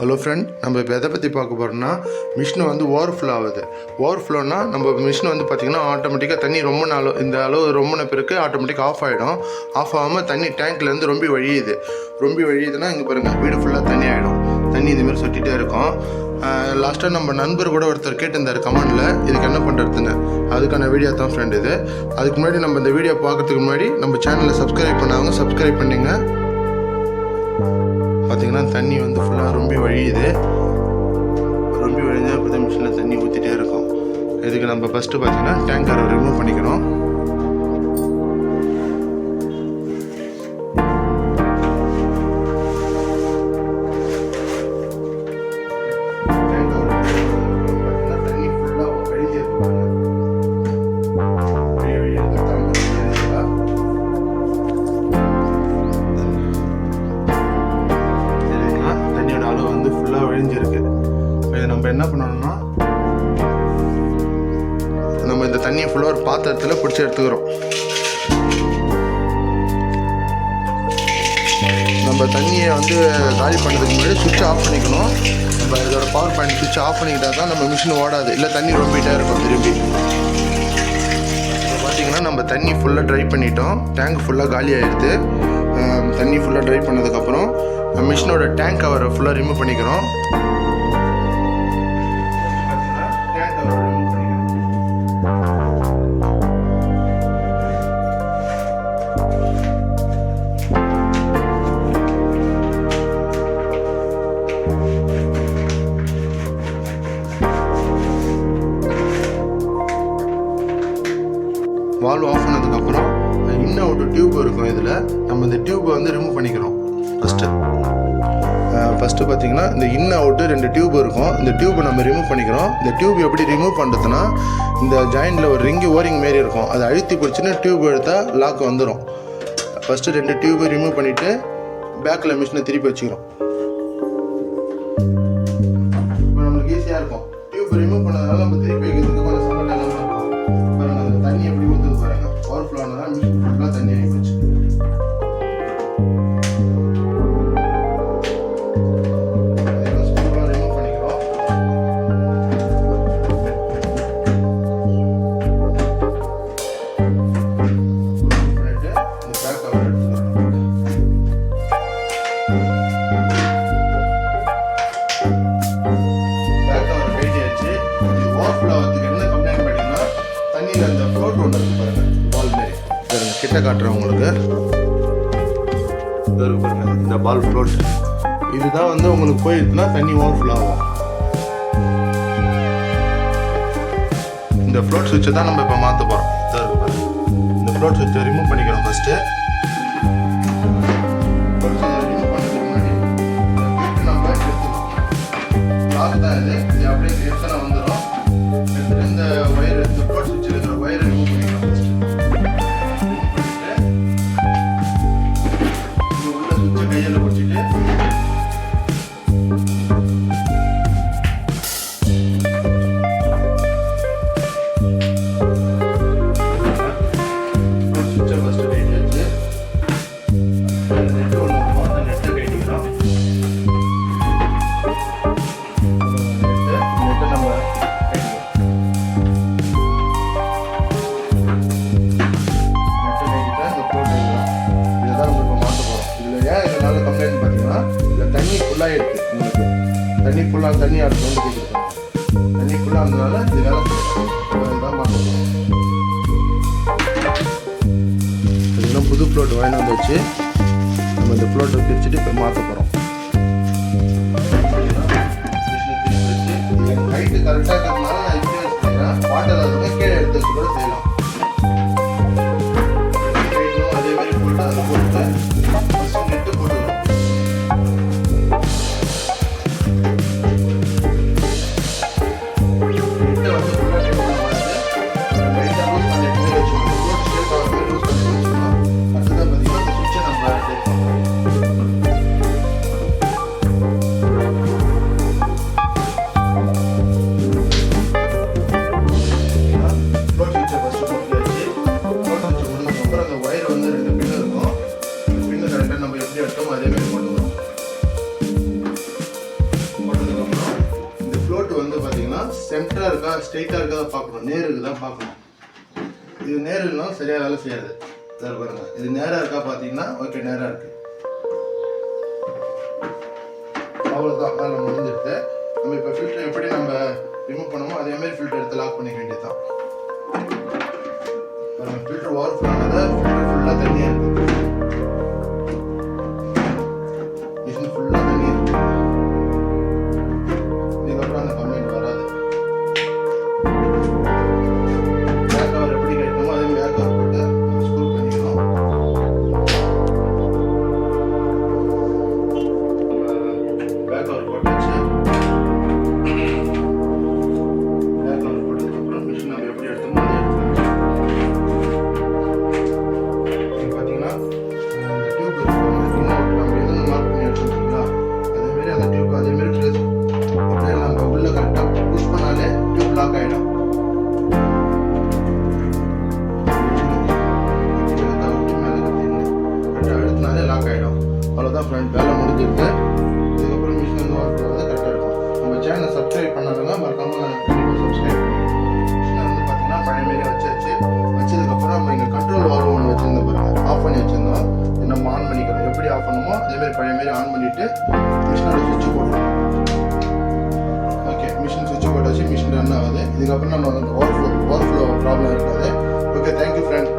Hello friend, நம்ம இப்போ எதை பற்றி பார்க்க போகிறோம்னா மிஷின் வந்து ஓவர்ஃப்ளோ ஆகுது. ஓவர்ஃப்ளோனா நம்ம மிஷின் வந்து பார்த்திங்கன்னா ஆட்டோமேட்டிக்காக தண்ணி ரொம்ப நாள் இந்த அளவு ரொம்ப பிறகு ஆட்டோமேட்டிக்காக ஆஃப் ஆகிடும். ஆஃப் ஆகாமல் தண்ணி டேங்க்லேருந்து ரொம்ப வழியுதுன்னா இங்கே பாருங்கள், வீடு ஃபுல்லாக தண்ணி ஆகிடும். தண்ணி இதுமாரி சொட்டிகிட்டே இருக்கும். லாஸ்ட்டாக நம்ம நண்பர் கூட ஒருத்தர் கேட்டிருந்தார் கமெண்டில், இதுக்கு என்ன பண்ணுறதுன்னு. அதுக்கான வீடியோ தான் ஃப்ரெண்ட் இது. அதுக்கு முன்னாடி நம்ம இந்த வீடியோ பார்க்கறதுக்கு முன்னாடி நம்ம சேனலை சப்ஸ்கிரைப் பண்ணாங்க, சப்ஸ்கிரைப் பண்ணிங்க. பார்த்திங்கன்னா தண்ணி வந்து ஃபுல்லாக ரொம்ப வழியுது அப்போ தான் மிஷினில் தண்ணி ஊற்றிட்டே இருக்கும். இதுக்கு நம்ம ஃபஸ்ட்டு பார்த்திங்கன்னா டேங்கரை ரிமூவ் பண்ணிக்கணும். நம்ம என்ன பண்ணணும்னா, நம்ம இந்த தண்ணியை ஃபுல்லாக ஒரு பாத்திரத்தில் பிடிச்சி எடுத்துக்கிறோம். நம்ம தண்ணியை வந்து காலி பண்ணுறதுக்கு முன்னாடி சுவிட்ச் ஆஃப் பண்ணிக்கணும். நம்ம இதோட பவர் பாயிண்ட் சுவிட்ச் ஆஃப் பண்ணிக்கிட்டா தான் நம்ம மிஷின் ஓடாது, இல்லை தண்ணி ரொம்பிகிட்டே இருக்கும் திரும்பி. இப்போ பார்த்திங்கன்னா நம்ம தண்ணி ஃபுல்லாக ட்ரை பண்ணிட்டோம். டேங்க் ஃபுல்லாக காலி ஆகிடுது. தண்ணி ஃபுல்லாக ட்ரை பண்ணதுக்கப்புறம் மிஷினோட டேங்க் கவரை ஃபுல்லாக ரிமூவ் பண்ணிக்கிறோம். வால்வ் ஆஃப் பண்ணதுக்கப்புறம் இன்னும் ஒரு டியூப் இருக்கும். இதில் நம்ம இந்த டியூப்பை வந்து ரிமூவ் பண்ணிக்கிறோம். ஃபஸ்ட்டு பார்த்திங்கன்னா இந்த இன் அவுட்டு 2 டியூப் இருக்கும். இந்த டியூப்பை நம்ம ரிமூவ் பண்ணிக்கிறோம். இந்த டியூப் எப்படி ரிமூவ் பண்ணுறதுன்னா, இந்த ஜாயிண்டில் ஒரு ஓரிங் மாரி இருக்கும், அதை அழுத்தி பிடிச்சின்னு டியூப் எடுத்தால் லாக் வந்துடும். ஃபஸ்ட்டு 2 டியூப்பை ரிமூவ் பண்ணிவிட்டு பேக்கில் மிஷினை திருப்பி வச்சுக்கிறோம். இப்போ நம்மளுக்கு ஈஸியாக இருக்கும். டியூப் ரிமூவ் பண்ணதுனால நம்ம திருப்பி வைக்கிறதுக்கு கொஞ்சம் சப்போர்ட் எல்லாம் இருக்கும். பாருங்கள், அந்த தண்ணி எப்படி ஊற்றுது பாருங்கள். ஓவர்ஃப்ளோ ஆனதான் மிஷின் ஃபுல்லாக தண்ணி ஆகி போச்சு. அந்த ஃப்ளோட் ஒன்று இருக்குது பாருங்கள், பால் மாரி. பாருங்கள், கிட்ட காட்டுறேன் உங்களுக்கு. பாருங்கள், இந்த பால் ஃப்ளோட் இதுதான் வந்து உங்களுக்கு போயிருக்குன்னா தண்ணி ஓவர்ஃப்ளோ ஆகும். இந்த ஃப்ளோட் சுவிட்சை தான் நம்ம இப்போ மாற்ற போகிறோம். பாருங்கள், இந்த ஃப்ளோட் சுவிட்சை ரிமூவ் பண்ணிக்கிறோம். ஃபஸ்ட்டு ரிமூவ் பண்ணுறதுக்கு முன்னாடி நம்ம எடுத்துக்கணும். லாக் தான் இது அப்படியே எத்தனை வந்துடும். எடுத்துகிட்டு இந்த ஒயர், இந்த ஃப்ளோட் சுவிட்சில் இருக்கிற ஒயரை ரிமூவ் பண்ணிக்கலாம். ஃபஸ்ட்டு உள்ள சுவிட்சை கையில் பிடிச்சிட்டு சுவிட்சை ஃபஸ்ட்டு கைட்டு வச்சு நெட்டு ஒன்று இருக்கும், அந்த நெட்டை கைட்டிக்கிறோம். நெட்டை நம்ம கம்ப்ளைண்ட் பார்த்தீங்கன்னா, இதில் தண்ணி ஃபுல்லாக இருக்குது. உங்களுக்கு தண்ணி ஃபுல்லாக தண்ணியாக இருக்கும். தண்ணி ஃபுல்லாக இருந்ததுனால இது வேலை இதுதான் மாற்றணும். இதுதான் புது ஃப்ளோட் வாங்கி வந்து வச்சு நம்ம இந்த ஃப்ளோட்டை பிரிச்சுட்டு இப்போ மாற்ற போகிறோம். ஹைட்டு கரெக்டாக இருக்கிறதுனால நான் இப்படி வச்சுக்கிறேன். வாட்டர் அதுக்கு கீழே எடுத்து வச்சு கூட செய்யலாம். அதே மாதிரி போட்டு அதை போட்டு நெட்டு போட்டுக்கணும். ஃபஸ்ட்டு சென்டராக இருக்கா ஸ்ட்ரெயிட்டாக இருக்கா பார்க்கணும், நேருக்கு தான் பார்க்கணும். இது நேருன்னா சரியாக வேலை செய்யாது. சார் பாருங்க, இது நேராக இருக்கா பார்த்தீங்கன்னா ஓகே, நேராக இருக்கு. அவ்வளோதான், வேலை முடிஞ்சிருக்கு. நம்ம இப்போ ஃபில்டர் எப்படி நம்ம ரிமூவ் பண்ணுமோ அதேமாதிரி ஃபில்டர் எடுத்து லாக் பண்ணிக்க வேண்டியதுதான். ஃபில்டர் ஓவர் ஆனதை ஃபில்டர் ஃபுல்லாக தண்ணியாக இருக்கு, மிஷின் ஃபுல்லாக தண்ணி இருக்கு. இதுக்கப்புறம் அந்த கம்ப்ளைண்ட் வராது. பேக் கவர் எப்படி கிடைக்குமோ அதே பேக் கவர் போட்டு ஸ்க்ரூ பண்ணிக்கணும். பேக் கவர் போட்டாச்சு. பேக் கவர் போட்டதுக்கப்புறம் மிஷின் நம்ம எப்படி எடுத்தோமோ அதே எடுத்துக்கலாம். இது பார்த்தீங்கன்னா இந்த டியூப் நம்ம எதுவும் மார்க் பண்ணி எடுத்துருக்கீங்களா, அதேமாரி அந்த டியூப் அதேமாரி ட்ரேஸ் அப்படியே நம்ம உள்ள கரெக்டாக புஷ் பண்ணாலே டியூப் லாக் ஆகிடும். அழுத்தினாலே லாக் ஆகிடும். அவ்வளோதான் ஃப்ரெண்ட், வேலை முடிஞ்சிருக்கு. இதுக்கப்புறம் மிஷின் வந்து ஒர்க் வந்து கரெக்டாக இருக்கும். நம்ம சேனலை சப்ஸ்கிரைப் பண்ணாதவங்க மறக்காமல் கண்டிப்பாக சப்ஸ்கிரைப் பண்ணுவோம். மிஷினை வந்து பார்த்தீங்கன்னா பழையமாரி வச்சாச்சு. வச்சதுக்கப்புறம் நம்ம இங்கே கண்ட்ரோல் வால்வ் ஒன்று வச்சுருந்தோம் பாருங்கள், ஆஃப் பண்ணி வச்சுருந்தோம். நம்ம ஆன் பண்ணிக்கிறோம். எப்படி ஆஃப் பண்ணுமோ அதேமாரி பழையமாரி ஆன் பண்ணிவிட்டு மிஷினோட சுவிட்ச் போடுறோம். ஓகே, மிஷின் சுவிட்ச் போட்டாச்சு, மிஷின் ரன் ஆகுது. இதுக்கப்புறம் நம்ம ஓவர்ஃப்ளோ ப்ராப்ளம் இருக்காது. Okay, thank you friend.